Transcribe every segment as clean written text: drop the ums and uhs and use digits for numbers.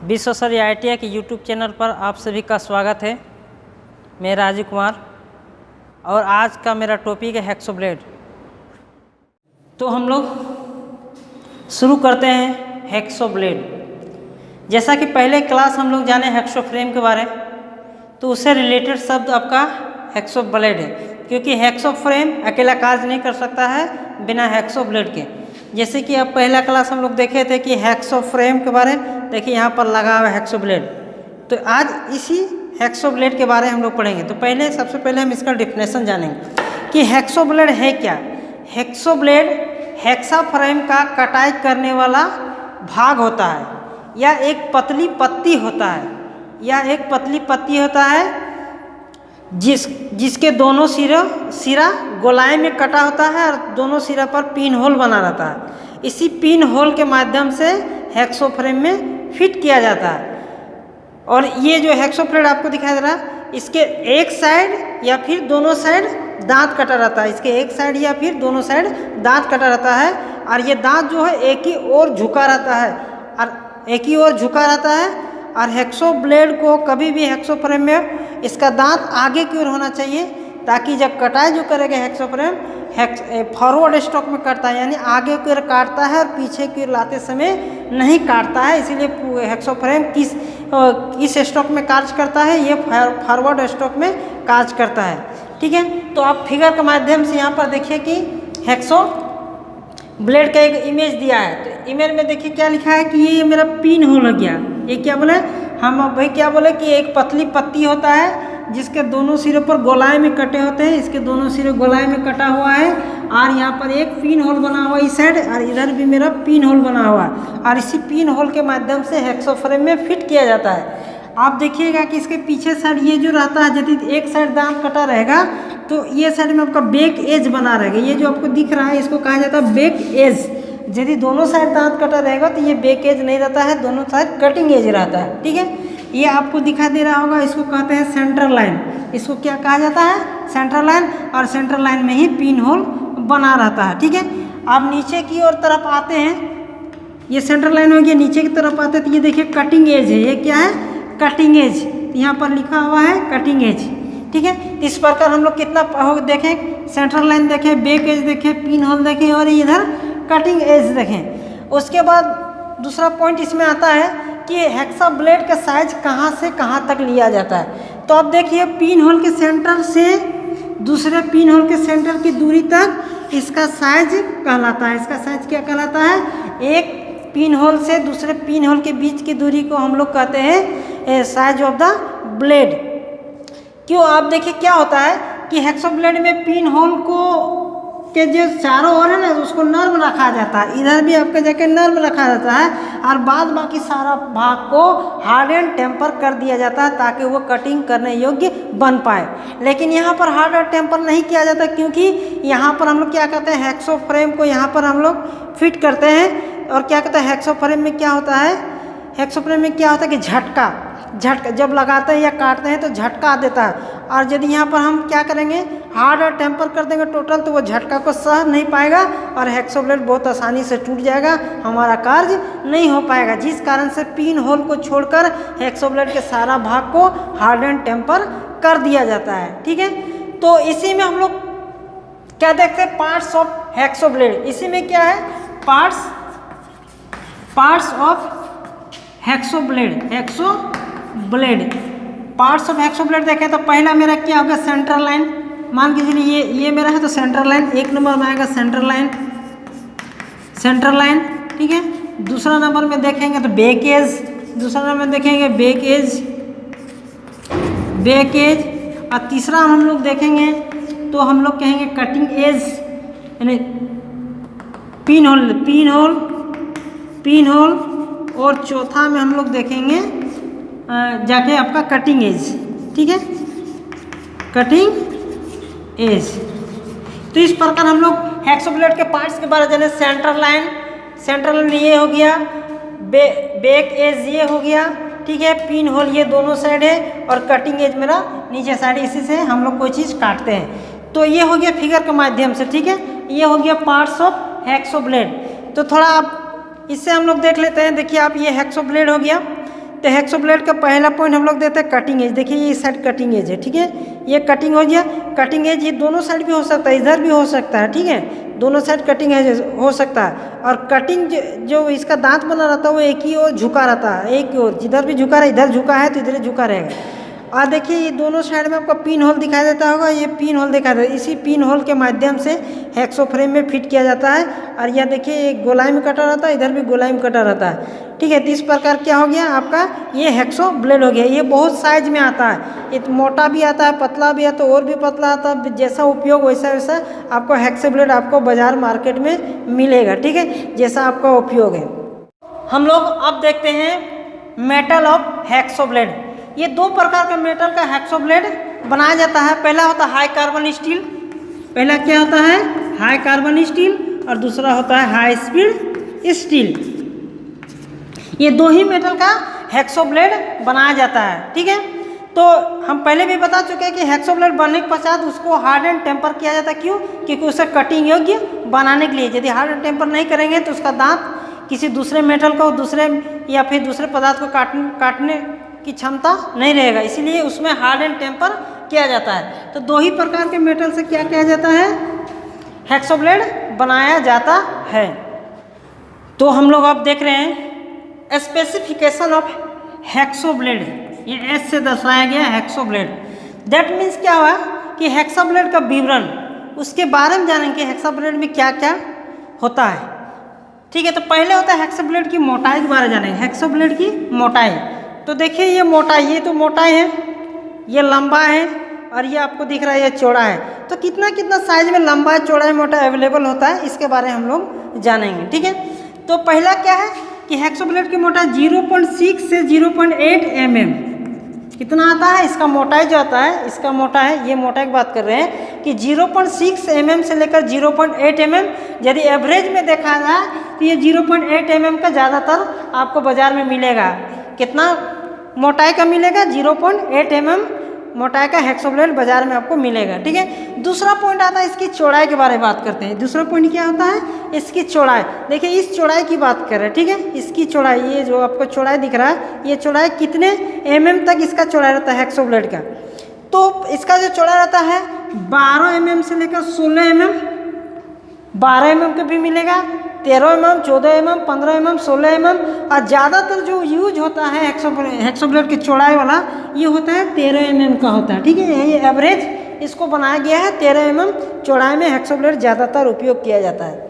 विश्वसरी ITI के YouTube channel पर आप सभी का स्वागत है। मैं राजीव कुमार और आज का मेरा टॉपिक है हेक्सो ब्लेड। तो हम लोग शुरू करते हैं हेक्सो ब्लेड। जैसा कि पहले क्लास हम लोग जाने हेक्सो फ्रेम के बारे में, तो उससे रिलेटेड शब्द आपका हेक्सो ब्लेड है, क्योंकि हेक्सो फ्रेम अकेला कार्य नहीं कर सकता है बिना हेक्सो ब्लेड के। जैसे कि अब पहला क्लास हम लोग देखे थे कि हेक्सो फ्रेम के बारे में, देखिए यहाँ पर लगा हुआ है हेक्सो ब्लेड। तो आज इसी हेक्सो ब्लेड के बारे में हम लोग पढ़ेंगे। तो सबसे पहले हम इसका डिफिनेशन जानेंगे कि हेक्सो ब्लेड है क्या। हेक्सो ब्लेड हेक्सा फ्रेम का कटाई करने वाला भाग होता है, या एक पतली पत्ती होता है, जिसके दोनों सिरा गोलाई में कटा होता है और दोनों सिरा पर पिन होल बना रहता है। इसी पिन होल के माध्यम से हेक्सो फ्रेम में फिट किया जाता है। और ये जो हेक्सो ब्लेड आपको दिखाई दे रहा है, इसके एक साइड या फिर दोनों साइड दांत कटा रहता है। इसके एक साइड या फिर दोनों साइड दांत कटा रहता है, और ये दांत जो है एक ही ओर झुका रहता है। और हेक्सो ब्लेड को कभी भी हेक्सो फ्रेम में इसका दांत आगे की ओर होना चाहिए, ताकि जब कटाई जो करेगा हेक्सो फ्रेम फॉरवर्ड स्ट्रोक में करता है, यानी आगे की ओर काटता है और पीछे की ओर लाते समय नहीं काटता है। इसीलिए हेक्सो फ्रेम किस स्ट्रोक में कार्य करता है, ये फॉरवर्ड स्ट्रोक में कार्य करता है। ठीक है, तो आप फिगर के माध्यम से यहाँ पर देखिए कि हेक्सो ब्लेड का एक इमेज दिया है। तो इमेज में देखिए क्या लिखा है कि ये मेरा पिन होल हो गया। ये क्या बोले, हम भाई क्या बोले कि एक पतली पत्ती होता है जिसके दोनों सिरों पर गोलाई में कटे होते हैं। इसके दोनों सिरे गोलाई में कटा हुआ है, और यहाँ पर एक पिन होल बना हुआ है इस साइड, और इधर भी मेरा पिन होल बना हुआ है। और इसी पिन होल के माध्यम से हेक्सो फ्रेम में फिट किया जाता है। आप देखिएगा कि इसके पीछे साइड ये जो रहता है, यदि एक साइड दांत कटा रहेगा तो ये साइड में आपका बैक एज बना रहेगा। ये जो आपको दिख रहा है इसको कहा जाता है बैक एज। यदि दोनों साइड दांत कटा रहेगा तो ये बैक एज नहीं रहता है, दोनों साइड कटिंग एज रहता है। ठीक है, ये आपको दिखाई दे रहा होगा, इसको कहते हैं सेंट्रल लाइन। इसको क्या कहा जाता है, सेंट्रल लाइन। और सेंट्रल लाइन में ही पिन होल बना रहता है। ठीक है, आप नीचे की ओर तरफ आते हैं, ये सेंट्रल लाइन हो गया। नीचे की तरफ आते हैं तो ये देखिए कटिंग एज है। ये क्या है, कटिंग एज। यहाँ पर लिखा हुआ है कटिंग एज। ठीक है, इस प्रकार हम लोग कितना देखें, सेंट्रल लाइन देखें, बैक एज देखें, पिन होल देखें, और इधर कटिंग एज देखें। उसके बाद दूसरा पॉइंट इसमें आता है कि हेक्सा ब्लेड का साइज कहाँ से कहाँ तक लिया जाता है। तो अब देखिए पिन होल के सेंटर से दूसरे पिन होल के सेंटर की दूरी तक इसका साइज कहलाता है। इसका साइज क्या कहलाता है, एक पिन होल से दूसरे पिन होल के बीच की दूरी को हम लोग कहते हैं साइज ऑफ द ब्लेड। क्यों, आप देखिए क्या होता है कि हेक्सो ब्लेड में पिन होल के जो चारों ओर है ना, उसको नर्म रखा जाता है। इधर भी आपका जाके नर्म रखा जाता है, और बाद बाकी सारा भाग को हार्ड एंड टेम्पर कर दिया जाता है, ताकि वो कटिंग करने योग्य बन पाए। लेकिन यहाँ पर हार्ड और टेम्पर नहीं किया जाता, क्योंकि यहाँ पर हम लोग क्या कहते हैं, हेक्सो फ्रेम को यहाँ पर हम लोग फिट करते हैं। और क्या कहते हैं, हेक्सो फ्रेम में क्या होता है, हेक्सो फ्रेम में क्या होता है कि झटका जब लगाते हैं या काटते हैं तो झटका देता है। और यदि यहाँ पर हम क्या करेंगे, हार्ड और टेम्पर कर देंगे टोटल, तो वो झटका को सह नहीं पाएगा और हेक्सो ब्लेड बहुत आसानी से टूट जाएगा, हमारा कार्य नहीं हो पाएगा। जिस कारण से पिन होल को छोड़कर हेक्सो ब्लेड के सारा भाग को हार्ड एंड टेम्पर कर दिया जाता है। ठीक है, तो इसी में हम लोग क्या देखते हैं, पार्ट्स ऑफ हेक्सो ब्लेड। इसी में क्या है, parts of hexo blade. Parts of hexo blade देखें तो पहला मेरा क्या होगा, सेंट्रल लाइन। मान के चलिए ये मेरा है, तो सेंट्रल लाइन एक नंबर में आएगा, सेंट्रल लाइन। ठीक है, दूसरा नंबर में देखेंगे तो बैक एज, दूसरा नंबर में देखेंगे बैक एज। और तीसरा हम लोग देखेंगे तो हम लोग कहेंगे कटिंग एज, यानी पिन होल। और चौथा में हम लोग देखेंगे जाके आपका कटिंग एज। ठीक है, कटिंग एज। तो इस प्रकार हम लोग हेक्सो ब्लेड के पार्ट्स के बारे में जाने। सेंट्रल लाइन ये हो गया, बैक एज ये हो गया। ठीक है, पिन होल ये दोनों साइड है, और कटिंग एज मेरा नीचे साइड, इसी से हम लोग कोई चीज़ काटते हैं। तो ये हो गया फिगर के माध्यम से। ठीक है, ये हो गया पार्ट्स ऑफ हेक्सो ब्लेड। तो थोड़ा आप इससे हम लोग देख लेते हैं। देखिए आप, ये हेक्सो ब्लेड हो गया। तो हेक्सो ब्लेड का पहला पॉइंट हम लोग देते हैं कटिंग एज। देखिए ये इस साइड कटिंग एज है, ठीक है, ये कटिंग हो गया। कटिंग एज ये दोनों साइड भी हो सकता है, इधर भी हो सकता है, ठीक है, दोनों साइड कटिंग एज हो सकता है। और कटिंग जो इसका दांत बना रहता है वो एक ही ओर झुका रहता है, एक ही ओर, जिधर भी झुका रहा, इधर झुका है तो इधर झुका रहेगा। और देखिए ये दोनों साइड में आपको पिन होल दिखाई देता होगा, ये पिन होल दिखाई देता है, इसी पिन होल के माध्यम से हेक्सो फ्रेम में फिट किया जाता है। और यह देखिए एक गोलाई में कटा रहता है, इधर भी गोलाई में कटा रहता है, ठीक है। तो इस प्रकार क्या हो गया आपका ये हेक्सो ब्लेड हो गया। ये बहुत साइज में आता है, ये मोटा भी आता है, पतला भी आता है, और भी पतला आता है, जैसा उपयोग वैसा वैसा आपको हेक्सो ब्लेड आपको बाजार मार्केट में मिलेगा, ठीक है, जैसा आपका उपयोग है। हम लोग अब देखते हैं मेटल ऑफ हेक्सो ब्लेड। ये दो प्रकार का मेटल का हेक्सो ब्लेड बनाया जाता है। पहला होता है हाई कार्बन स्टील, पहला क्या होता है हाई कार्बन स्टील, और दूसरा होता है हाई स्पीड स्टील। ये दो ही मेटल का हेक्सो ब्लेड बनाया जाता है, ठीक है। तो हम पहले भी बता चुके हैं कि हेक्सो ब्लेड बनने के पश्चात उसको हार्ड एंड टेम्पर किया जाता है। क्यों? क्योंकि उसे कटिंग योग्य बनाने के लिए। यदि हार्ड एंड टेम्पर नहीं करेंगे तो उसका दांत किसी दूसरे मेटल को दूसरे या फिर दूसरे पदार्थ को काटने की क्षमता नहीं रहेगा, इसीलिए उसमें हार्ड एंड टेम्पर किया जाता है। तो दो ही प्रकार के मेटल से क्या किया जाता है हेक्सो ब्लेड बनाया जाता है। तो हम लोग अब देख रहे हैं स्पेसिफिकेशन ऑफ हेक्सो ब्लेड, ये एस से दर्शाया गया हेक्सो ब्लेड। दैट मीन्स क्या हुआ कि हेक्सो ब्लेड का विवरण, उसके बारे में जानेंगे हेक्सो ब्लेड में क्या क्या होता है, ठीक है। तो पहले होता है हेक्सो ब्लेड की मोटाई के बारे में जानेंगे। हेक्सो ब्लेड की मोटाई, तो देखिए ये मोटाई, ये तो मोटाई है, ये लंबा है, और ये आपको दिख रहा है ये चौड़ा है। तो कितना कितना साइज में लंबा चौड़ा मोटा अवेलेबल होता है, इसके बारे में हम लोग जानेंगे, ठीक है। तो पहला क्या है कि हेक्सो ब्लेड की मोटाई 0.6 से 0.8 mm कितना आता है। इसका मोटाई जो आता है, इसका मोटा है, ये मोटाई की बात कर रहे हैं कि 0.6 mm से लेकर 0.8 mm। यदि एवरेज में देखा जाए तो ये 0.8 mm का ज़्यादातर आपको बाजार में मिलेगा। कितना मोटाई का मिलेगा? 0.8 mm मोटाई का हेक्सो ब्लेड बाजार में आपको मिलेगा, ठीक है। दूसरा पॉइंट आता है इसकी चौड़ाई के बारे में बात करते हैं। दूसरा पॉइंट क्या होता है इसकी चौड़ाई। देखिए इस चौड़ाई की बात कर रहे हैं, ठीक है। इसकी चौड़ाई, ये जो आपको चौड़ाई दिख रहा है, ये चौड़ाई कितने mm तक इसका चौड़ाई रहता है हेक्सो ब्लेड का। तो इसका जो चौड़ाई रहता है 12 mm से लेकर 16 mm, 12 mm का भी मिलेगा, 13 mm, 14 mm, 15 mm, 16 mm। और ज़्यादातर जो यूज होता है हेक्सो ब्लेड की चौड़ाई वाला ये होता है 13 mm का होता है, ठीक है। ये एवरेज इसको बनाया गया है 13 mm चौड़ाई में हेक्सो ब्लेड ज़्यादातर उपयोग किया जाता है।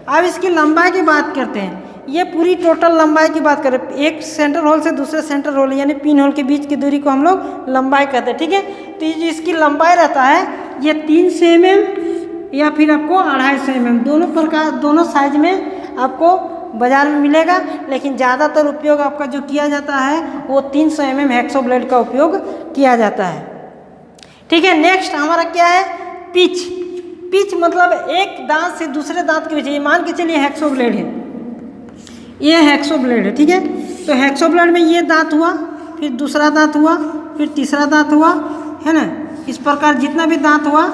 अब इसकी लंबाई की बात करते हैं। ये पूरी टोटल लंबाई की बात करें, एक सेंटर होल से दूसरे सेंटर होल यानी पिन होल के बीच की दूरी को हम लोग लंबाई कहते हैं, ठीक है। तो ये जो इसकी लंबाई रहता है ये 300 mm या फिर आपको 250 mm, दोनों प्रकार दोनों साइज में आपको बाजार में मिलेगा। लेकिन ज़्यादातर उपयोग आपका जो किया जाता है वो 300 mm हेक्सो ब्लेड का उपयोग किया जाता है, ठीक है। नेक्स्ट हमारा क्या है पिच। पिच मतलब एक दांत से दूसरे दांत के बीच, ये मान के चलिए हेक्सो ब्लेड है, ये हेक्सो ब्लेड है, ठीक है। तो हेक्सो ब्लेड में ये दांत हुआ, फिर दूसरा दांत हुआ, फिर तीसरा दांत हुआ, है ना। इस प्रकार जितना भी दांत हुआ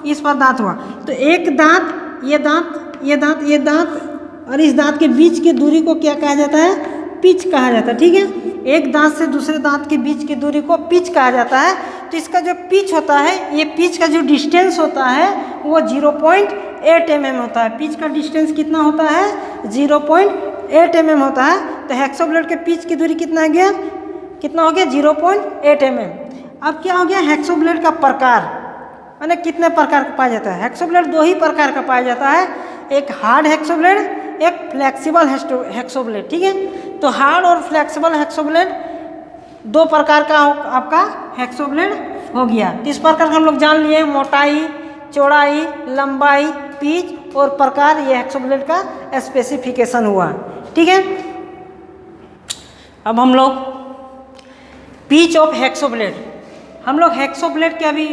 इस पर दांत हुआ। तो एक दांत, ये दांत, ये दांत, ये दांत और इस दांत के बीच की दूरी को क्या कहा जाता है? पिच कहा जाता है, ठीक है। एक दांत से दूसरे दांत के बीच की दूरी को पिच कहा जाता है। तो इसका जो पिच होता है, ये पिच का जो डिस्टेंस होता है वो 0.8 mm होता है। पिच का डिस्टेंस कितना होता है? 0.8 mm होता है। तो हेक्सो ब्लेड के पिच की दूरी कितना हो गया? कितना हो गया? 0.8 mm। अब क्या हो गया हेक्सो ब्लेड का प्रकार, माने कितने प्रकार का पाया जाता है? हेक्सो ब्लेड दो ही प्रकार का पाया जाता है, एक हार्ड हेक्सो ब्लेड, एक फ्लेक्सिबल हेक्सो ब्लेड, ठीक है। तो हार्ड और फ्लेक्सिबल हेक्सो ब्लेड दो प्रकार का आपका हेक्सो ब्लेड हो गया। तो इस प्रकार हम लोग जान लिए मोटाई, चौड़ाई, लंबाई, पिच और प्रकार, ये हेक्सो ब्लेड का स्पेसिफिकेशन हुआ, ठीक है। अब हम लोग पिच ऑफ हेक्सो ब्लेड, हम लोग हेक्सो ब्लेड के अभी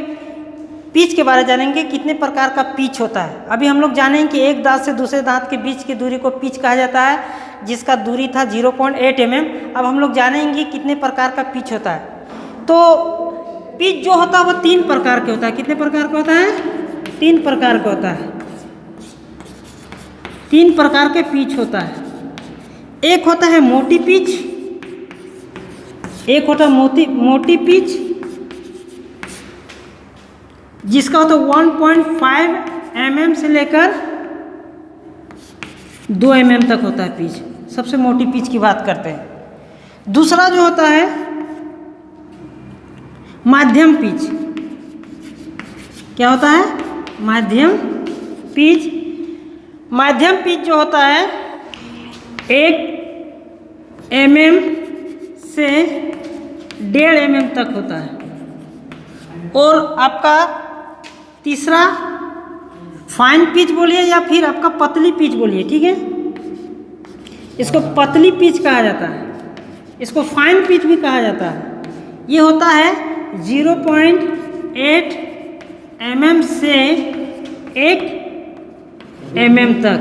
पिच के बारे में जानेंगे, कितने प्रकार का पिच होता है। अभी हम लोग जानेंगे कि एक दांत से दूसरे दांत के बीच की दूरी को पिच कहा जाता है, जिसका दूरी था 0.8 mm। अब हम लोग जानेंगे कितने प्रकार का पिच होता है। तो पिच जो होता है वो 3 प्रकार के होता है। कितने प्रकार का होता है? 3 प्रकार का होता है। 3 प्रकार के पिच होता है। एक होता है मोटी पिच, एक होता मोटी पिच जिसका होता 1.5 mm से लेकर 2 mm तक होता है पिच, सबसे मोटी पिच की बात करते हैं। दूसरा जो होता है माध्यम पिच, क्या होता है? माध्यम पिच। माध्यम पिच जो होता है 1 mm से 1.5 mm तक होता है। और आपका तीसरा फाइन पिच बोलिए या फिर आपका पतली पिच बोलिए, ठीक है, इसको पतली पिच कहा जाता है, इसको फाइन पिच भी कहा जाता है। ये होता है 0.8 mm से 1 mm तक।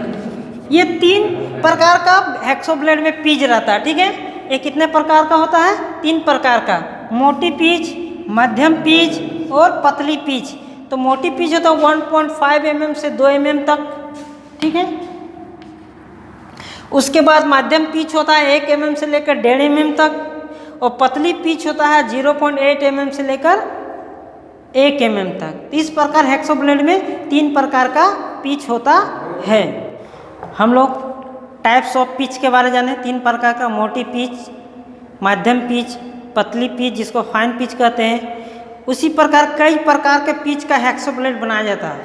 ये 3 प्रकार का हेक्सो ब्लेड में पिच रहता है, ठीक है। ये कितने प्रकार का होता है? 3 प्रकार का, मोटी पिच, मध्यम पिच और पतली पिच। तो मोटी पिच होता है 1.5 mm से 2 mm तक, ठीक है। उसके बाद मध्यम पिच होता है 1 mm से लेकर 1.5 mm तक, और पतली पिच होता है 0.8 mm से लेकर 1 mm तक। इस प्रकार हेक्सो ब्लेड में 3 प्रकार का पिच होता है। हम लोग टाइप्स ऑफ पिच के बारे में जाने, 3 प्रकार का, मोटी पिच, मध्यम पिच, पतली पिच जिसको फाइन पिच कहते हैं। उसी प्रकार कई प्रकार के पिच का हेक्सो ब्लेड बनाया जाता है।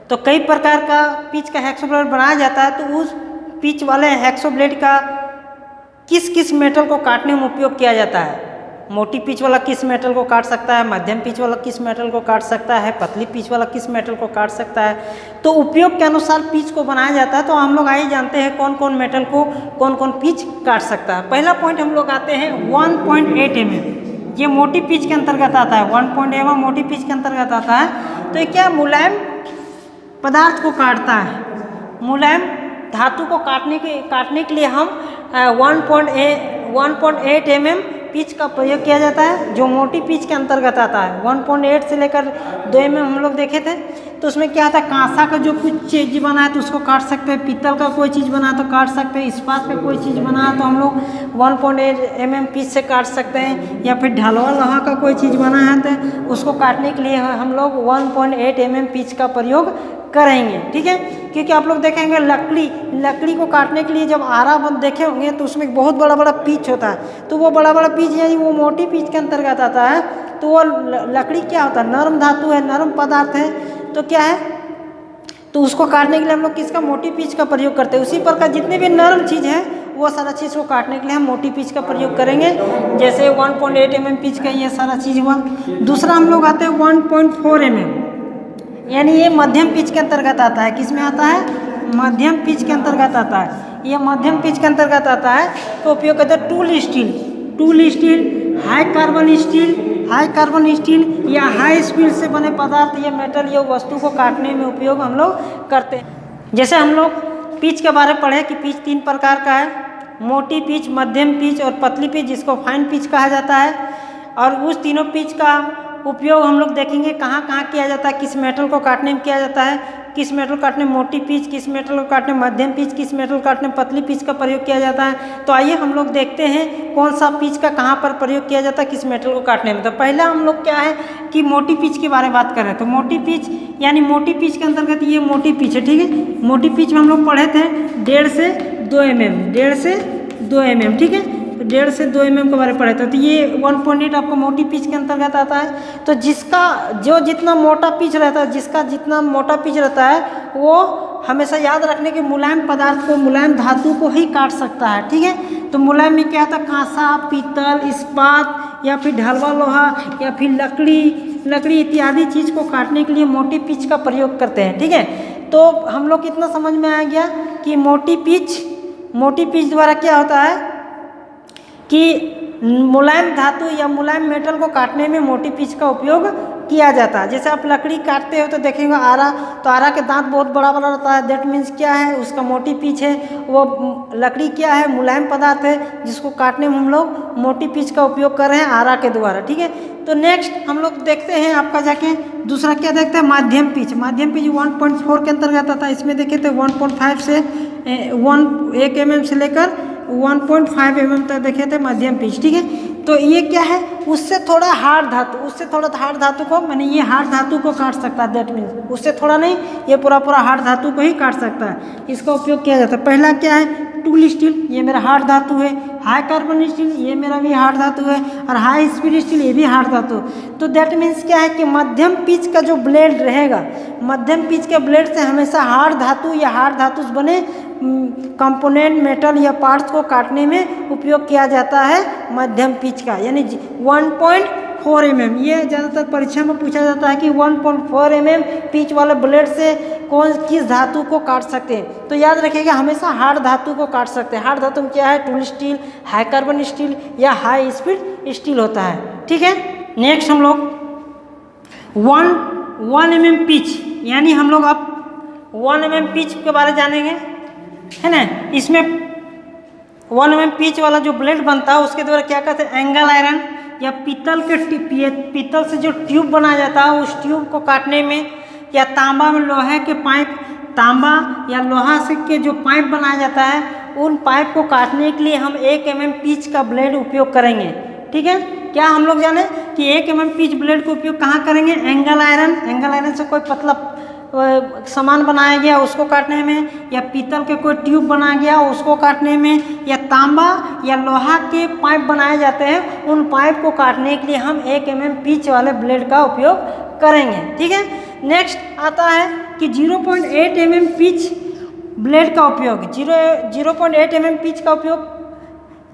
तो कई प्रकार का पिच का हेक्सो ब्लेड बनाया जाता है, तो उस पिच वाले हेक्सो ब्लेड का किस किस मेटल को काटने में उपयोग किया जाता है। मोटी पिच वाला किस मेटल को काट सकता है, मध्यम पिच वाला किस मेटल को काट सकता है, पतली पिच वाला किस मेटल को काट सकता है। तो उपयोग के अनुसार पिच को बनाया जाता है। तो हम लोग आइए जानते हैं कौन कौन मेटल को कौन कौन पिच काट सकता है। पहला पॉइंट हम लोग आते हैं 1.8 mm, ये मोटी पिच के अंतर्गत आता है। 1.8 mm मोटी पिच के अंतर्गत आता है। तो ये क्या मुलायम पदार्थ को काटता है, मुलायम धातु को काटने के लिए हम 1.8 mm पिच का प्रयोग किया जाता है, जो मोटी पिच के अंतर्गत आता है। 1.8 से लेकर 2 mm हम लोग देखे थे। तो उसमें क्या था, कांसा का जो कुछ चीज़ बना है तो उसको काट सकते हैं, पीतल का कोई चीज़ बना है तो काट सकते हैं, इस्पात का कोई चीज़ बना है तो हम लोग 1.8 mm पिच से काट सकते हैं, या फिर ढलवा लोहा का कोई चीज़ बना है तो उसको काटने के लिए हम लोग 1.8 mm पिच का प्रयोग करेंगे, ठीक है। क्योंकि आप लोग देखेंगे लकड़ी को काटने के लिए जब आरा बंद देखे होंगे तो उसमें बहुत बड़ा बड़ा पिच होता है। तो वो बड़ा बड़ा पिच यानी वो मोटी पिच के अंतर्गत आता है। तो वो लकड़ी क्या होता है, नरम धातु है, नरम पदार्थ है, तो क्या है, तो उसको काटने के लिए हम लोग किसका, मोटी पिच का प्रयोग करते हैं। उसी प्रकार जितने भी नरम चीज़ है वो सारा चीज़ को काटने के लिए हम मोटी पिच का प्रयोग करेंगे। जैसे 1.8 mm पिच का ये सारा चीज़ हुआ। दूसरा हम लोग आते हैं 1.4 mm, यानी ये मध्यम पिच के अंतर्गत आता है। किस में आता है? मध्यम पिच के अंतर्गत आता है। ये मध्यम पिच के अंतर्गत आता है। तो उपयोग करते हैं tool steel, high carbon steel या हाई स्पीड से बने पदार्थ, ये मेटल, ये वस्तु को काटने में उपयोग हम लोग करते हैं। जैसे हम लोग पिच के बारे में पढ़े कि पिच 3 प्रकार का है, मोटी पिच, मध्यम पिच और पतली पिच जिसको फाइन पिच कहा जाता है। और उस तीनों पिच का उपयोग हम लोग देखेंगे कहाँ कहाँ किया जाता है, किस मेटल को काटने में किया जाता है, किस मेटल को काटने में मोटी पिच, किस मेटल को काटने में मध्यम पिच, किस मेटल को काटने में पतली पिच का प्रयोग किया जाता है। तो आइए हम लोग देखते हैं कौन सा पिच का कहाँ पर प्रयोग किया जाता है, किस मेटल को काटने में। तो पहला हम लोग क्या है कि मोटी पिच के बारे में बात कर रहे हैं। तो मोटी पिच यानी मोटी पिच के अंतर्गत ये मोटी पिच है, ठीक है। मोटी पिच में हम लोग पढ़े थे 1.5 से 2 mm, ठीक है। 1.5 से 2 mm के बारे में पढ़े थे। तो ये 1.8 आपको मोटी पिच के अंतर्गत आता है। तो जितना मोटा पिच रहता है, जिसका जितना मोटा पिच रहता है वो हमेशा याद रखने के मुलायम पदार्थ को, मुलायम धातु को ही काट सकता है, ठीक है। तो मुलायम में क्या होता है, कांसा, पीतल, इस्पात या फिर ढलवा लोहा या फिर लकड़ी इत्यादि चीज़ को काटने के लिए मोटी पिच का प्रयोग करते हैं, ठीक है। तो हम लोग कितना समझ में आ गया कि मोटी पिच द्वारा क्या होता है कि मुलायम धातु या मुलायम मेटल को काटने में मोटी पिच का उपयोग किया जाता है। जैसे आप लकड़ी काटते हो तो देखेंगे आरा, तो आरा के दांत बहुत बड़ा बड़ा रहता है। दैट मीन्स क्या है, उसका मोटी पिच है। वो लकड़ी क्या है, मुलायम पदार्थ है जिसको काटने में हम लोग मोटी पिच का उपयोग कर रहे हैं आरा के द्वारा, ठीक है। तो नेक्स्ट हम लोग देखते हैं आपका जाके दूसरा क्या देखते हैं, माध्यम पिच 1.4 के अंतर्गत आता है। इसमें देखे तो 1.5 से 1 mm से लेकर 1.5 mm तक देखे थे मध्यम पिच, ठीक है। तो ये क्या है, उससे थोड़ा हार्ड धातु को मैंने ये हार्ड धातु को काट सकता है, दैट मीन्स उससे थोड़ा नहीं, ये पूरा हार्ड धातु को ही काट सकता है। इसका उपयोग किया जाता है। पहला क्या है, टूल स्टील, ये मेरा हार्ड धातु है। हाई कार्बन स्टील, ये मेरा भी हार्ड धातु है। और हाई स्पीड स्टील, ये भी हार्ड धातु। तो दैट मीन्स क्या है कि मध्यम पिच का जो ब्लेड रहेगा, मध्यम पिच के ब्लेड से हमेशा हार्ड धातु या हार्ड धातु से बने कंपोनेंट मेटल या पार्ट्स को काटने में उपयोग किया जाता है मध्यम पिच का, यानी 1.4 mm। ये ज़्यादातर परीक्षा में पूछा जाता है कि 1.4 mm पिच वाले ब्लेड से किस धातु को काट सकते हैं। तो याद रखिएगा हमेशा हार्ड धातु को काट सकते हैं। हार्ड धातु में क्या है, tool steel, high carbon steel या हाई स्पीड स्टील होता है। ठीक है, नेक्स्ट हम लोग 1 mm पिच, यानी हम लोग अब 1 mm पिच के बारे जानेंगे, है ना। इसमें 1 mm पिच वाला जो ब्लेड बनता है उसके द्वारा क्या कहते हैं, एंगल आयरन या पीतल से जो ट्यूब बनाया जाता है उस ट्यूब को काटने में, या तांबा में लोहे के पाइप, तांबा या लोहा से के जो पाइप बनाया जाता है उन पाइप को काटने के लिए हम 1 mm पिच का ब्लेड उपयोग करेंगे। ठीक है, क्या हम लोग जाने कि 1 mm पिच ब्लेड का उपयोग कहाँ करेंगे, एंगल आयरन से कोई पतला सामान बनाया गया उसको काटने में, या पीतल के कोई ट्यूब बनाया गया उसको काटने में, या तांबा या लोहा के पाइप बनाए जाते हैं उन पाइप को काटने के लिए हम 1 mm पिच वाले ब्लेड का उपयोग करेंगे। ठीक है, नेक्स्ट आता है कि 0.8 mm पिच ब्लेड का उपयोग, 0.8 mm पिच का उपयोग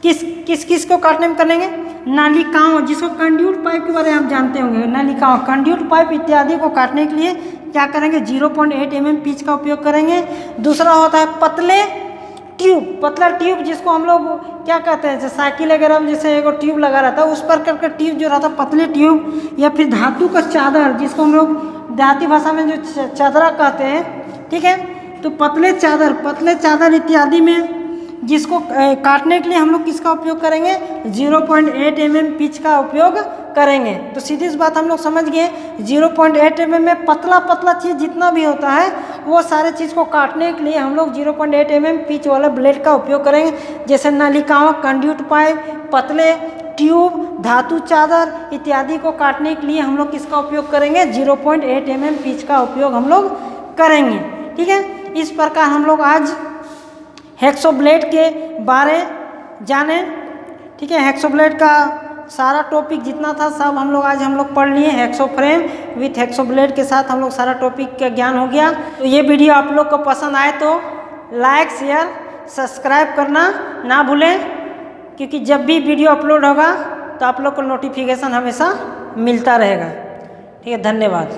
किस को काटने में करेंगे, नलिकाओं, जिसको कंड्यूट पाइप के बारे में आप जानते होंगे, नलिकाओं, कंड्यूट पाइप इत्यादि को काटने के लिए क्या करेंगे, 0.8 mm पिच का उपयोग करेंगे। दूसरा होता है पतला ट्यूब, जिसको हम लोग क्या कहते हैं, जैसे साइकिल वगैरह में जैसे एक ट्यूब लगा रहता है उस पर करके ट्यूब जो रहता है पतले ट्यूब, या फिर धातु का चादर, जिसको हम लोग देहाती भाषा में जो चादरा कहते हैं। ठीक है, तो पतले चादर इत्यादि में जिसको काटने के लिए हम लोग किसका उपयोग करेंगे, 0.8 mm पिच का उपयोग करेंगे। तो सीधी सी बात हम लोग समझ गए, 0.8 mm में पतला चीज़ जितना भी होता है वो सारे चीज़ को काटने के लिए हम लोग 0.8 mm पिच वाला ब्लेड का उपयोग करेंगे। जैसे नलिकाओं, कंड्यूट पाइप, पतले ट्यूब, धातु चादर इत्यादि को काटने के लिए हम लोग किसका उपयोग करेंगे, 0.8 mm पिच का उपयोग हम लोग करेंगे। ठीक है, इस प्रकार हम लोग आज हेक्सो ब्लेड के बारे जाने। ठीक है, हेक्सो ब्लेड का सारा टॉपिक जितना था सब हम लोग पढ़ लिए। Hexo frame with hexo blade के साथ हम लोग सारा टॉपिक का ज्ञान हो गया। तो ये वीडियो आप लोग को पसंद आए तो लाइक, शेयर, सब्सक्राइब करना ना भूलें, क्योंकि जब भी वीडियो अपलोड होगा तो आप लोग को नोटिफिकेशन हमेशा मिलता रहेगा। ठीक है, धन्यवाद।